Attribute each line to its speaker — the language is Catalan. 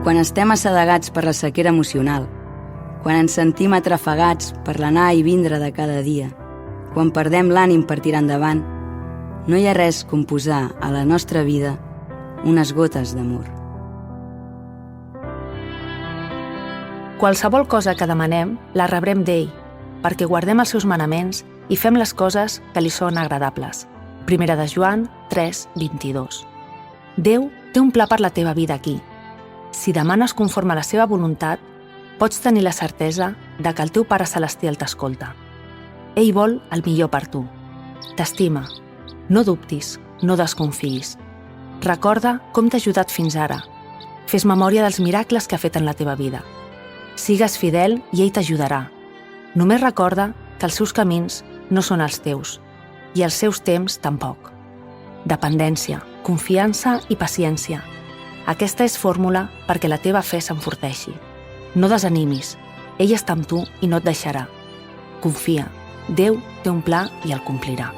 Speaker 1: Quan estem assedegats per la sequera emocional, quan ens sentim atrafegats per l'anar i vindre de cada dia, quan perdem l'ànim per tirar endavant, no hi ha res com posar a la nostra vida unes gotes d'amor.
Speaker 2: Qualsevol cosa que demanem la rebrem d'ell, perquè guardem els seus manaments i fem les coses que li són agradables. 1 de Joan 3:22. Déu té un pla per la teva vida aquí. Si demanes conforme a la seva voluntat, pots tenir la certesa de que el teu Pare Celestial t'escolta. Ell vol el millor per tu. T'estima. No dubtis, no desconfiïs. Recorda com t'ha ajudat fins ara. Fes memòria dels miracles que ha fet en la teva vida. Sigues fidel i ell t'ajudarà. Només recorda que els seus camins no són els teus i els seus temps tampoc. Dependència, confiança i paciència. Aquesta és fórmula perquè la teva fe s'enforteixi. No desanimis, ell està amb tu i no et deixarà. Confia, Déu té un pla i el complirà.